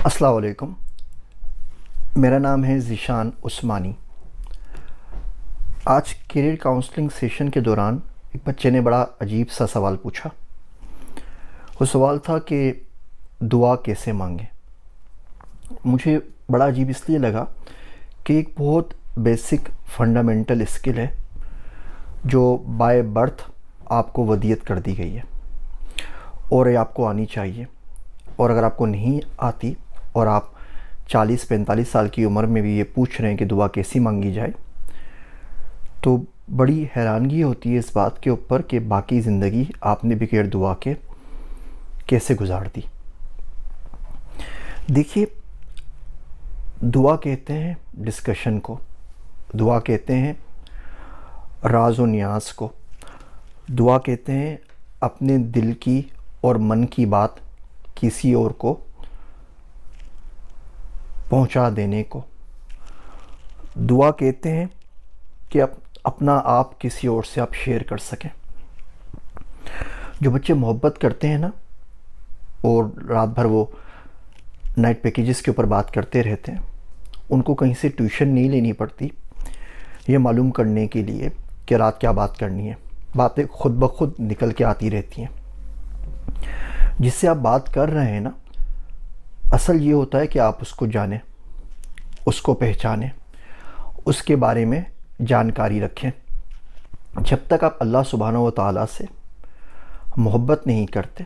السلام علیکم، میرا نام ہے ذیشان عثمانی۔ آج کیریئر کاؤنسلنگ سیشن کے دوران ایک بچے نے بڑا عجیب سا سوال پوچھا۔ وہ سوال تھا کہ دعا کیسے مانگیں۔ مجھے بڑا عجیب اس لیے لگا کہ ایک بہت بیسک فنڈامنٹل اسکل ہے جو بائی برتھ آپ کو ودیت کر دی گئی ہے اور یہ آپ کو آنی چاہیے، اور اگر آپ کو نہیں آتی اور آپ 40-45 سال کی عمر میں بھی یہ پوچھ رہے ہیں کہ دعا کیسی مانگی جائے، تو بڑی حیرانگی ہوتی ہے اس بات کے اوپر کہ باقی زندگی آپ نے بغیر دعا کے کیسے گزار دی۔ دیکھیے، دعا کہتے ہیں ڈسکشن کو، دعا کہتے ہیں راز و نیاز کو، دعا کہتے ہیں اپنے دل کی اور من کی بات کسی اور کو پہنچا دینے کو، دعا کہتے ہیں کہ اپنا آپ کسی اور سے آپ شیئر کر سکیں۔ جو بچے محبت کرتے ہیں نا اور رات بھر وہ نائٹ پیکیجز کے اوپر بات کرتے رہتے ہیں، ان کو کہیں سے ٹیوشن نہیں لینی پڑتی یہ معلوم کرنے کے لیے کہ رات کیا بات کرنی ہے۔ باتیں خود بخود نکل کے آتی رہتی ہیں۔ جس سے آپ بات کر رہے ہیں نا، اصل یہ ہوتا ہے کہ آپ اس کو جانیں، اس کو پہچانیں، اس کے بارے میں جانکاری رکھیں۔ جب تک آپ اللہ سبحانہ و تعالیٰ سے محبت نہیں کرتے،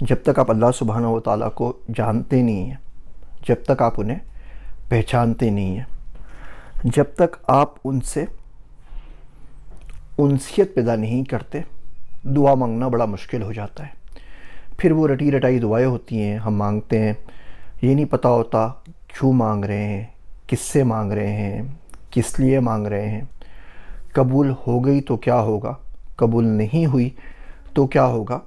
جب تک آپ اللہ سبحانہ و تعالیٰ کو جانتے نہیں ہیں، جب تک آپ انہیں پہچانتے نہیں ہیں، جب تک آپ ان سے انسیت پیدا نہیں کرتے، دعا مانگنا بڑا مشکل ہو جاتا ہے۔ پھر وہ رٹی رٹائی دعائیں ہوتی ہیں، ہم مانگتے ہیں، یہ نہیں پتہ ہوتا کیوں مانگ رہے ہیں، کس سے مانگ رہے ہیں، کس لیے مانگ رہے ہیں، قبول ہو گئی تو کیا ہوگا، قبول نہیں ہوئی تو کیا ہوگا۔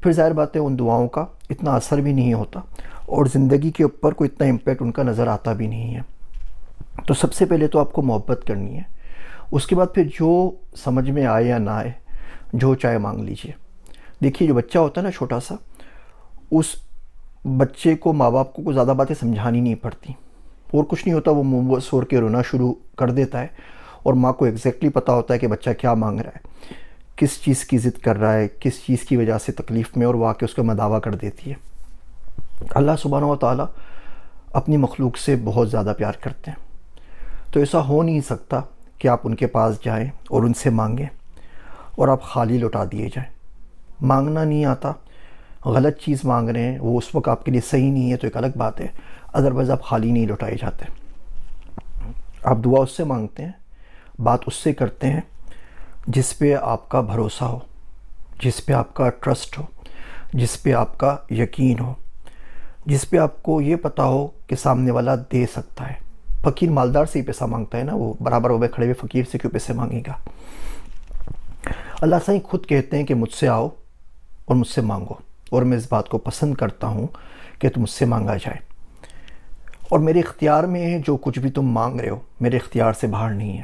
پھر ظاہر بات ہے ان دعاؤں کا اتنا اثر بھی نہیں ہوتا اور زندگی کے اوپر کوئی اتنا امپیکٹ ان کا نظر آتا بھی نہیں ہے۔ تو سب سے پہلے تو آپ کو محبت کرنی ہے، اس کے بعد پھر جو سمجھ میں آئے یا نہ آئے، جو چاہے مانگ لیجئے۔ دیکھیے، جو بچہ ہوتا ہے نا چھوٹا سا، اس بچے کو ماں باپ کو زیادہ باتیں سمجھانی نہیں پڑتی، اور کچھ نہیں ہوتا، وہ منہ سور کے رونا شروع کر دیتا ہے، اور ماں کو ایگزیکٹلی پتہ ہوتا ہے کہ بچہ کیا مانگ رہا ہے، کس چیز کی ضد کر رہا ہے، کس چیز کی وجہ سے تکلیف میں، اور وہ آ کے اس کا مداوع کر دیتی ہے۔ اللہ سبحانہ و تعالیٰ اپنی مخلوق سے بہت زیادہ پیار کرتے ہیں، تو ایسا ہو نہیں سکتا کہ آپ ان کے پاس جائیں اور ان سے مانگیں اور آپ خالی لوٹا دیے جائیں۔ مانگنا نہیں آتا، غلط چیز مانگ رہے ہیں، وہ اس وقت آپ کے لیے صحیح نہیں ہے تو ایک الگ بات ہے، ادروائز آپ خالی نہیں لوٹائے جاتے۔ آپ دعا اس سے مانگتے ہیں، بات اس سے کرتے ہیں جس پہ آپ کا بھروسہ ہو، جس پہ آپ کا ٹرسٹ ہو، جس پہ آپ کا یقین ہو، جس پہ آپ کو یہ پتہ ہو کہ سامنے والا دے سکتا ہے۔ فقیر مالدار سے ہی پیسہ مانگتا ہے نا، وہ برابر ہو کھڑے ہوئے فقیر سے کیوں پیسے مانگے گا۔ اللہ سائیں خود کہتے ہیں کہ مجھ سے آؤ اور مجھ سے مانگو، اور میں اس بات کو پسند کرتا ہوں کہ تم مجھ سے مانگا جائے، اور میرے اختیار میں ہے جو کچھ بھی تم مانگ رہے ہو، میرے اختیار سے باہر نہیں ہے،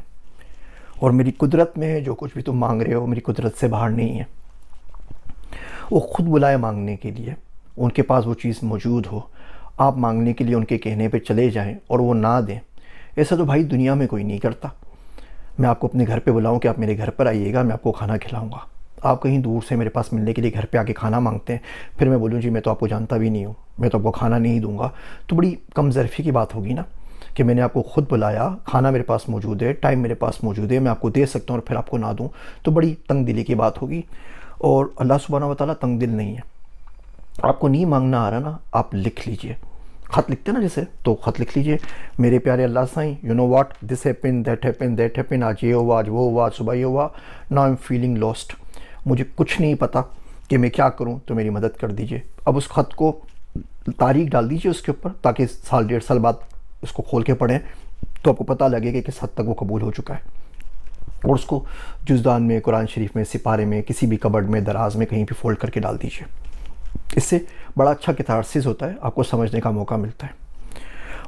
اور میری قدرت میں ہے جو کچھ بھی تم مانگ رہے ہو، میری قدرت سے باہر نہیں ہے۔ وہ خود بلائے مانگنے کے لیے، ان کے پاس وہ چیز موجود ہو، آپ مانگنے کے لیے ان کے کہنے پہ چلے جائیں اور وہ نہ دیں۔ ایسا تو بھائی دنیا میں کوئی نہیں کرتا۔ میں آپ کو اپنے گھر پہ بلاؤں کہ آپ میرے گھر پر آئیے گا، میں آپ کو کھانا کھلاؤں گا، آپ کہیں دور سے میرے پاس ملنے کے لیے گھر پہ آ کے کھانا مانگتے ہیں، پھر میں بولوں جی میں تو آپ کو جانتا بھی نہیں ہوں، میں تو آپ کو کھانا نہیں دوں گا، تو بڑی کم ظرفی کی بات ہوگی نا کہ میں نے آپ کو خود بلایا، کھانا میرے پاس موجود ہے، ٹائم میرے پاس موجود ہے، میں آپ کو دے سکتا ہوں اور پھر آپ کو نہ دوں، تو بڑی تنگ دلی کی بات ہوگی۔ اور اللہ سبحانہ و تعالیٰ تنگ دل نہیں ہے۔ آپ کو نہیں مانگنا آ رہا نا، آپ لکھ لیجئے، خط لکھتے ہیں نا جیسے، تو خط لکھ لیجئے، میرے پیارے اللہ سائیں، you know what, this happen, that happen, that happen, آج یہ ہوا، آج وہ ہوا، آج صبح یہ ہوا، ناؤ ایم فیلنگ لاسٹ، مجھے کچھ نہیں پتہ کہ میں کیا کروں، تو میری مدد کر دیجئے۔ اب اس خط کو تاریخ ڈال دیجئے اس کے اوپر، تاکہ سال ڈیڑھ سال بعد اس کو کھول کے پڑھیں تو آپ کو پتہ لگے کہ کس حد تک وہ قبول ہو چکا ہے، اور اس کو جزدان میں، قرآن شریف میں، سپارے میں، کسی بھی کبرڈ میں، دراز میں کہیں بھی فولڈ کر کے ڈال دیجئے۔ اس سے بڑا اچھا کیتھارسس ہوتا ہے، آپ کو سمجھنے کا موقع ملتا ہے۔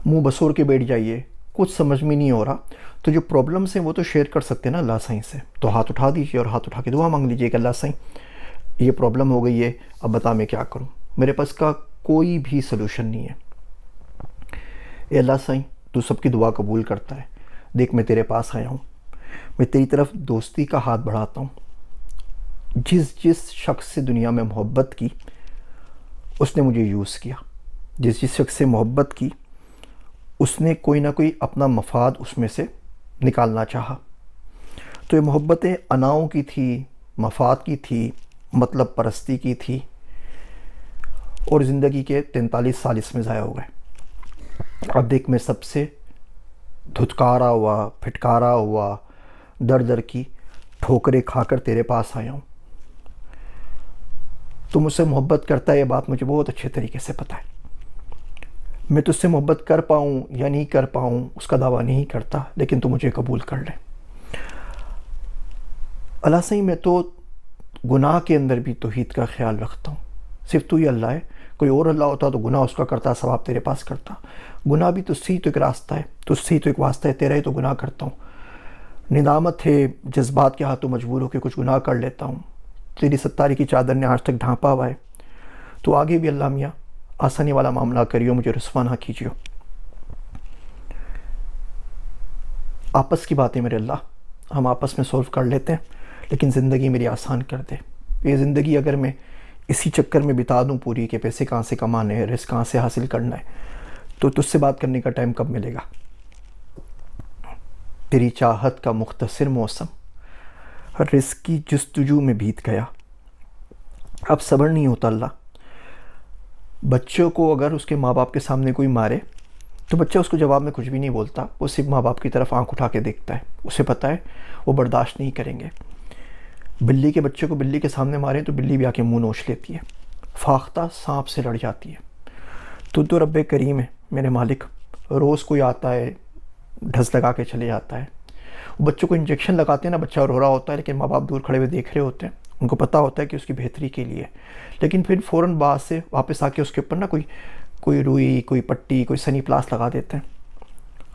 منہ بسور کے بیٹھ جائیے، کچھ سمجھ میں نہیں ہو رہا، تو جو پرابلمس ہیں وہ تو شیئر کر سکتے ہیں نا اللہ سائیں سے، تو ہاتھ اٹھا دیجئے اور ہاتھ اٹھا کے دعا مانگ لیجئے کہ اللہ سائیں یہ پرابلم ہو گئی ہے، اب بتا میں کیا کروں، میرے پاس کا کوئی بھی سلوشن نہیں ہے، اے اللہ سائیں تو سب کی دعا قبول کرتا ہے، دیکھ میں تیرے پاس آیا ہوں، میں تیری طرف دوستی کا ہاتھ بڑھاتا ہوں۔ جس شخص سے دنیا میں محبت کی اس نے مجھے یوز کیا، جس شخص سے محبت کی اس نے کوئی نہ کوئی اپنا مفاد اس میں سے نکالنا چاہا۔ تو یہ محبتیں اناؤں کی تھی، مفاد کی تھی، مطلب پرستی کی تھی، اور زندگی کے 43 سال اس میں ضائع ہو گئے۔ اب دیکھ میں سب سے دھتکارا ہوا، پھٹکارا ہوا، در کی ٹھوکریں کھا کر تیرے پاس آیا ہوں۔ تو مجھ سے محبت کرتا ہے، یہ بات مجھے بہت اچھے طریقے سے پتہ ہے۔ میں تجھ سے محبت کر پاؤں یا نہیں کر پاؤں اس کا دعویٰ نہیں کرتا، لیکن تو مجھے قبول کر لے۔ اللہ سہی میں تو گناہ کے اندر بھی توحید کا خیال رکھتا ہوں، صرف تو ہی اللہ ہے، کوئی اور اللہ ہوتا تو گناہ اس کا کرتا، ثواب تیرے پاس کرتا۔ گناہ بھی تجھ سے ہی تو ایک راستہ ہے، تجھ سے ہی تو ایک واسطہ ہے، تیرا ہی تو گناہ کرتا ہوں۔ ندامت ہے، جذبات کے ہاتھوں مجبور ہو کے کچھ گناہ کر لیتا ہوں، تیری ستاری کی چادر نے آج تک ڈھانپا ہوا ہے، تو آگے بھی اللہ میاں آسانی والا معاملہ کریو، مجھے رسوا نہ کیجیو۔ آپس کی باتیں میرے اللہ ہم آپس میں سولو کر لیتے ہیں، لیکن زندگی میری آسان کر دے۔ یہ زندگی اگر میں اسی چکر میں بتا دوں پوری کہ پیسے کہاں سے کمانے ہیں، رزق کہاں سے حاصل کرنا ہے، تو تجھ سے بات کرنے کا ٹائم کب ملے گا؟ تیری چاہت کا مختصر موسم رزق کی جستجو میں بیت گیا، اب صبر نہیں ہوتا اللہ۔ بچوں کو اگر اس کے ماں باپ کے سامنے کوئی مارے تو بچہ اس کو جواب میں کچھ بھی نہیں بولتا، وہ صرف ماں باپ کی طرف آنکھ اٹھا کے دیکھتا ہے، اسے پتہ ہے وہ برداشت نہیں کریں گے۔ بلی کے بچے کو بلی کے سامنے ماریں تو بلی بھی آ کے منہ نوچ لیتی ہے، فاختہ سانپ سے لڑ جاتی ہے۔ تو رب کریم ہے میرے مالک، روز کوئی آتا ہے ڈھس لگا کے چلے جاتا ہے، وہ بچوں کو انجیکشن لگاتے ہیں نا، بچہ رو رہا ہوتا ہے لیکن ماں باپ دور کھڑے ہوئے دیکھ رہے ہوتے ہیں، ان کو پتہ ہوتا ہے کہ اس کی بہتری کے لیے، لیکن پھر فوراً بعد سے واپس آ کے اس کے اوپر نا کوئی روئی، کوئی پٹی، کوئی سنی پلاس لگا دیتے ہیں۔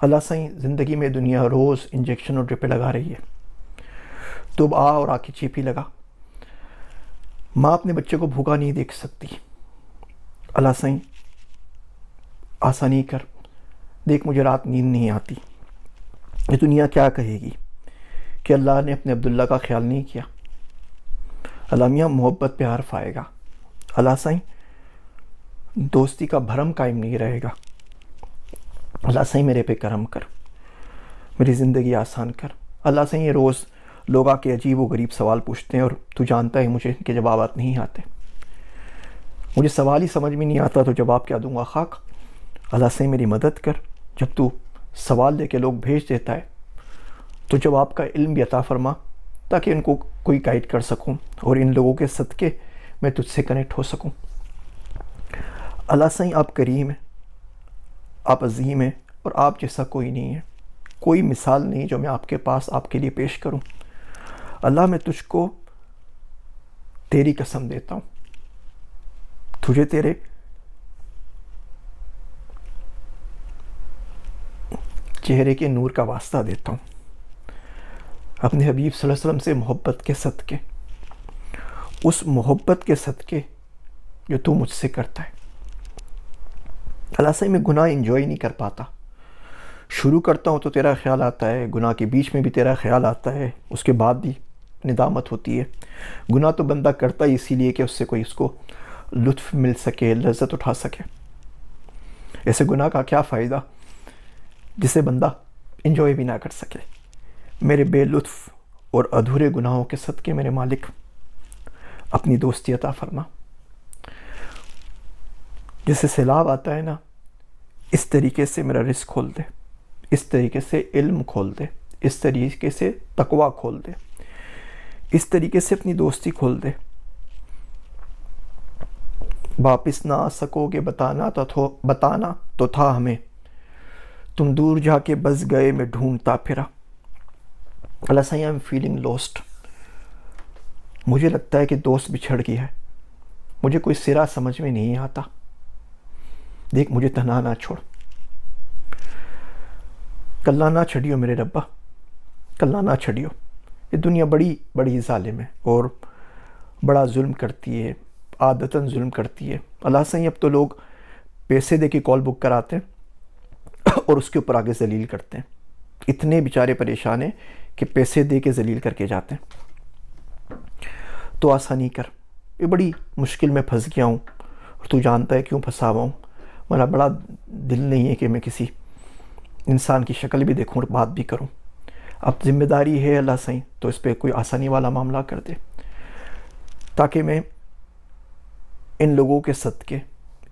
اللہ سائیں زندگی میں دنیا روز انجیکشن اور ڈرپیں لگا رہی ہے، تو اب آ کے چیپی لگا۔ ماں اپنے بچے کو بھوکا نہیں دیکھ سکتی، اللہ سائیں آسانی کر، دیکھ مجھے رات نیند نہیں آتی، یہ دنیا کیا کہے گی کہ اللہ نے اپنے عبداللہ کا خیال نہیں کیا۔ اللہ میاں محبت پہ حرف آئے گا، اللہ سائیں دوستی کا بھرم قائم نہیں رہے گا۔ اللہ سائیں میرے پہ کرم کر، میری زندگی آسان کر۔ اللہ سائیں یہ روز لوگ آ کے عجیب و غریب سوال پوچھتے ہیں اور تو جانتا ہے مجھے ان کے جوابات نہیں آتے، مجھے سوال ہی سمجھ میں نہیں آتا تو جواب کیا دوں گا خاک۔ اللہ سائیں میری مدد کر، جب تو سوال دے کے لوگ بھیج دیتا ہے تو جواب کا علم بھی عطا فرما تاکہ ان کو کوئی گائیڈ کر سکوں اور ان لوگوں کے صدقے میں تجھ سے کنیکٹ ہو سکوں۔ اللہ سائیں آپ کریم ہیں، آپ عظیم ہیں، اور آپ جیسا کوئی نہیں ہے، کوئی مثال نہیں جو میں آپ کے پاس آپ کے لیے پیش کروں۔ اللہ میں تجھ کو تیری قسم دیتا ہوں، تجھے تیرے چہرے کے نور کا واسطہ دیتا ہوں، اپنے حبیب صلی اللہ علیہ وسلم سے محبت کے صدقے، اس محبت کے صدقے جو تو مجھ سے کرتا ہے۔ اللہ سے میں گناہ انجوائے نہیں کر پاتا، شروع کرتا ہوں تو تیرا خیال آتا ہے، گناہ کے بیچ میں بھی تیرا خیال آتا ہے، اس کے بعد بھی ندامت ہوتی ہے۔ گناہ تو بندہ کرتا ہی اسی لیے کہ اس سے کوئی اس کو لطف مل سکے، لذت اٹھا سکے۔ ایسے گناہ کا کیا فائدہ جسے بندہ انجوائے بھی نہ کر سکے۔ میرے بے لطف اور ادھورے گناہوں کے صدقے میرے مالک اپنی دوستی عطا فرما۔ جیسے سیلاب آتا ہے نا، اس طریقے سے میرا رزق کھول دے، اس طریقے سے علم کھول دے، اس طریقے سے تقویٰ کھول دے، اس طریقے سے اپنی دوستی کھول دے۔ واپس نہ آ سکو گے بتانا تو تھا ہمیں، تم دور جا کے بس گئے میں ڈھونڈتا پھرا۔ اللہ سائیں آئی ایم فیلنگ لوسٹ، مجھے لگتا ہے کہ دوست بچھڑ گیا ہے، مجھے کوئی سرا سمجھ میں نہیں آتا، دیکھ مجھے تنہا نہ چھوڑ، کلہ نہ چھڑیو میرے ربا، کلہ نہ چھڑیو۔ یہ دنیا بڑی بڑی ظالم ہے اور بڑا ظلم کرتی ہے، عادتاً ظلم کرتی ہے۔ اللہ سائیں اب تو لوگ پیسے دے کے کال بک کراتے ہیں، اور اس کے اوپر آگے ذلیل کرتے ہیں. اتنے بیچارے پریشان ہیں کہ پیسے دے کے ذلیل کر کے جاتے ہیں. تو آسانی کر، یہ بڑی مشکل میں پھنس گیا ہوں اور تو جانتا ہے کیوں پھنسا ہوا ہوں. میرا بڑا دل نہیں ہے کہ میں کسی انسان کی شکل بھی دیکھوں اور بات بھی کروں. اب ذمہ داری ہے اللہ سائیں تو اس پہ کوئی آسانی والا معاملہ کر دے، تاکہ میں ان لوگوں کے صدقے،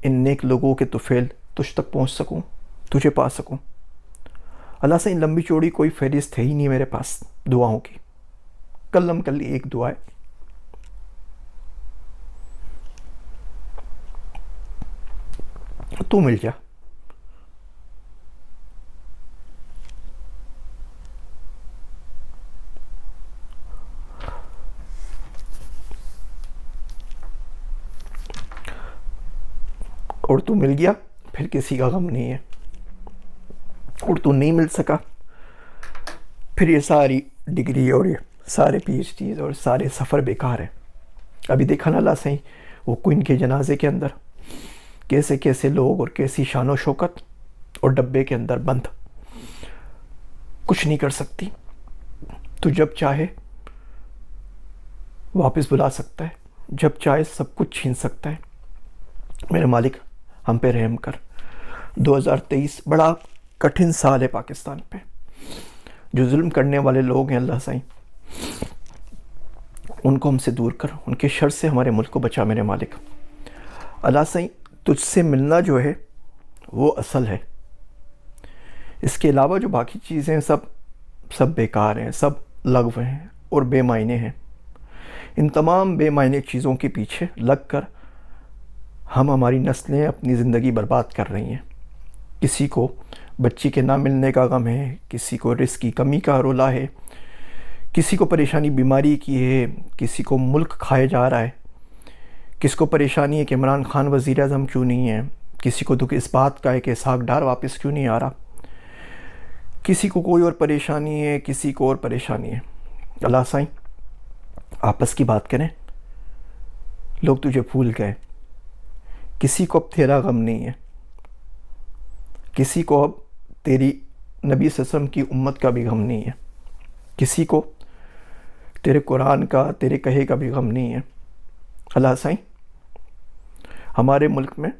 ان نیک لوگوں کے طفیل تجھ تک پہنچ سکوں، تجھے پا سکوں. اللہ سائیں لمبی چوڑی کوئی فہرست ہے ہی نہیں میرے پاس دعاؤں کی. کلم کل ایک دعا ہے، تو مل جا. اور تو مل گیا پھر کسی کا غم نہیں ہے. اور تو نہیں مل سکا پھر یہ ساری ڈگری اور یہ سارے پی ایچ ڈیز اور سارے سفر بیکار ہیں. ابھی دیکھا نا اللہ سائیں وہ کوئن کے جنازے کے اندر کیسے کیسے لوگ اور کیسی شان و شوکت، اور ڈبے کے اندر بند، کچھ نہیں کر سکتی. تو جب چاہے واپس بلا سکتا ہے، جب چاہے سب کچھ چھین سکتا ہے. میرے مالک ہم پہ رحم کر. 2023 بڑا کٹھن سال ہے پاکستان پہ. جو ظلم کرنے والے لوگ ہیں اللہ سائیں ان کو ہم سے دور کر، ان کے شر سے ہمارے ملک کو بچا میرے مالک. اللہ سائیں تجھ سے ملنا جو ہے وہ اصل ہے، اس کے علاوہ جو باقی چیزیں سب بیکار ہیں، سب لغو ہیں اور بے معنی ہیں. ان تمام بے معنی چیزوں کے پیچھے لگ کر ہم ہماری نسلیں اپنی زندگی برباد کر رہی ہیں. کسی کو بچی کے نہ ملنے کا غم ہے، کسی کو رزق کی کمی کا رولا ہے، کسی کو پریشانی بیماری کی ہے، کسی کو ملک کھائے جا رہا ہے، کسی کو پریشانی ہے کہ عمران خان وزیر اعظم کیوں نہیں ہے، کسی کو دکھ اس بات کا ہے کہ اسحاق ڈار واپس کیوں نہیں آ رہا، کسی کو کوئی اور پریشانی ہے، کسی کو اور پریشانی ہے. اللہ سائیں آپس کی بات کریں. لوگ تجھے بھول گئے، کسی کو اب تیرا غم نہیں ہے، کسی کو اب تیری نبی صلی اللہ علیہ وسلم کی امت کا بھی غم نہیں ہے، کسی کو تیرے قرآن کا، تیرے کہے کا بھی غم نہیں ہے. اللہ سائیں ہمارے ملک میں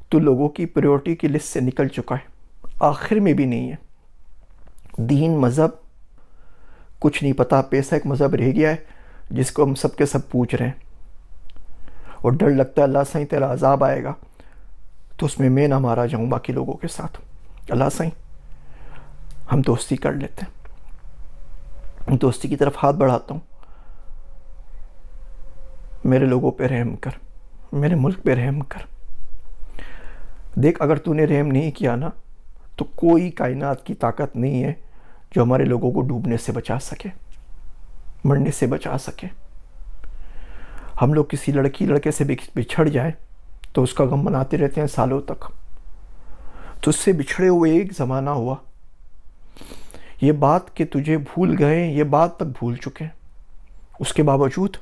تو لوگوں کی پریورٹی کی لسٹ سے نکل چکا ہے، آخر میں بھی نہیں ہے. دین مذہب کچھ نہیں پتا، پیسہ ایک مذہب رہ گیا ہے جس کو ہم سب کے سب پوچھ رہے ہیں. اور ڈر لگتا ہے اللہ سائیں تیرا عذاب آئے گا تو اس میں نہ مارا جاؤں باقی لوگوں کے ساتھ. اللہ سائیں ہم دوستی کر لیتے ہیں، دوستی کی طرف ہاتھ بڑھاتا ہوں. میرے لوگوں پہ رحم کر، میرے ملک پہ رحم کر. دیکھ اگر تو نے رحم نہیں کیا نا تو کوئی کائنات کی طاقت نہیں ہے جو ہمارے لوگوں کو ڈوبنے سے بچا سکے، مرنے سے بچا سکے. ہم لوگ کسی لڑکے سے بچھڑ جائیں تو اس کا غم مناتے رہتے ہیں سالوں تک. تو اس سے بچھڑے ہوئے ایک زمانہ ہوا، یہ بات کہ تجھے بھول گئے، یہ بات تک بھول چکے، اس کے باوجود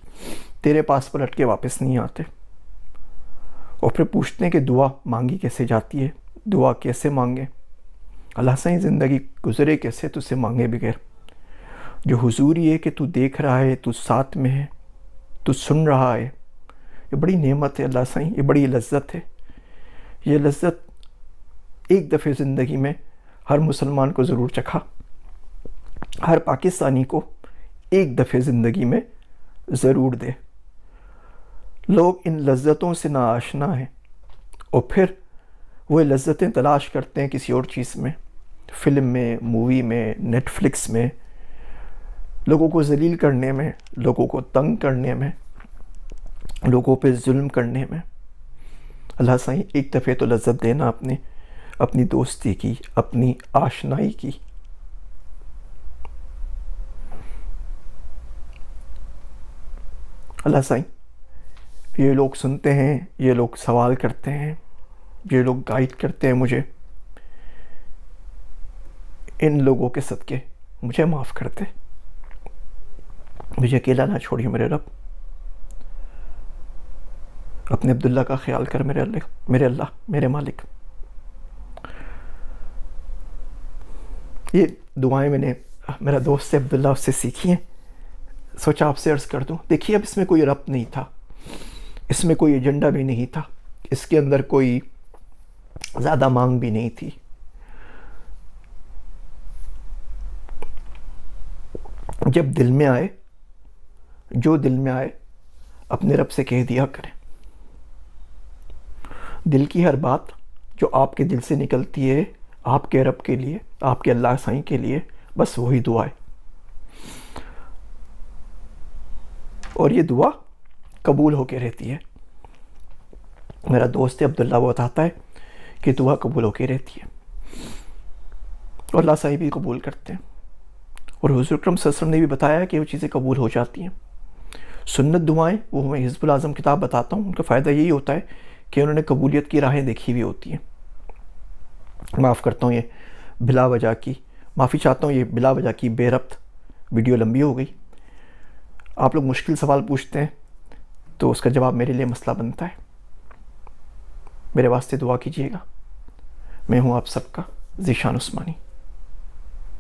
تیرے پاس پلٹ کے واپس نہیں آتے اور پھر پوچھتے ہیں کہ دعا مانگی کیسے جاتی ہے، دعا کیسے مانگے. اللہ سائیں زندگی گزرے کیسے تجھ سے مانگے بغیر. جو حضور یہ کہ تو دیکھ رہا ہے، تو ساتھ میں ہے، تو سن رہا ہے، یہ بڑی نعمت ہے اللہ سائیں، یہ بڑی لذت ہے. یہ لذت ایک دفعہ زندگی میں ہر مسلمان کو ضرور چکھا، ہر پاکستانی کو ایک دفعہ زندگی میں ضرور دے. لوگ ان لذتوں سے ناآشنا ہیں اور پھر وہ لذتیں تلاش کرتے ہیں کسی اور چیز میں، فلم میں، مووی میں، نیٹ فلکس میں، لوگوں کو ذلیل کرنے میں، لوگوں کو تنگ کرنے میں، لوگوں پہ ظلم کرنے میں. اللہ سائیں ایک دفعہ تو لذت دینا اپنی دوستی کی، اپنی آشنائی کی. اللہ سائیں یہ لوگ سنتے ہیں، یہ لوگ سوال کرتے ہیں، یہ لوگ گائیڈ کرتے ہیں مجھے. ان لوگوں کے صدقے مجھے معاف کرتے، مجھے اکیلا نہ چھوڑیے میرے رب. اپنے عبداللہ کا خیال کر میرے اللہ، میرے مالک. یہ دعائیں میں نے میرا دوست عبداللہ اس سے سیکھی ہیں، سوچا آپ سے عرض کر دوں. دیکھیے اب اس میں کوئی ربط نہیں تھا، اس میں کوئی ایجنڈا بھی نہیں تھا، اس کے اندر کوئی زیادہ مانگ بھی نہیں تھی. جب دل میں آئے، جو دل میں آئے اپنے رب سے کہہ دیا کریں. دل کی ہر بات جو آپ کے دل سے نکلتی ہے آپ کے رب کے لیے، آپ کے اللہ سائیں کے لیے، بس وہی دعا ہے. اور یہ دعا قبول ہو کے رہتی ہے. میرا دوست عبداللہ وہ بتاتا ہے کہ دعا قبول ہو کے رہتی ہے اور اللہ سائیں بھی قبول کرتے ہیں. اور حضور اکرم صلی اللہ علیہ وسلم نے بھی بتایا کہ وہ چیزیں قبول ہو جاتی ہیں. سنت دعائیں وہ میں حزب الاعظم کتاب بتاتا ہوں، ان کا فائدہ یہی ہوتا ہے کہ انہوں نے قبولیت کی راہیں دیکھی ہوئی ہوتی ہیں. معاف کرتا ہوں، یہ بلا وجہ کی معافی چاہتا ہوں، یہ بلا وجہ کی بے ربط ویڈیو لمبی ہو گئی. آپ لوگ مشکل سوال پوچھتے ہیں تو اس کا جواب میرے لیے مسئلہ بنتا ہے. میرے واسطے دعا کیجیے گا. میں ہوں آپ سب کا ذیشان عثمانی.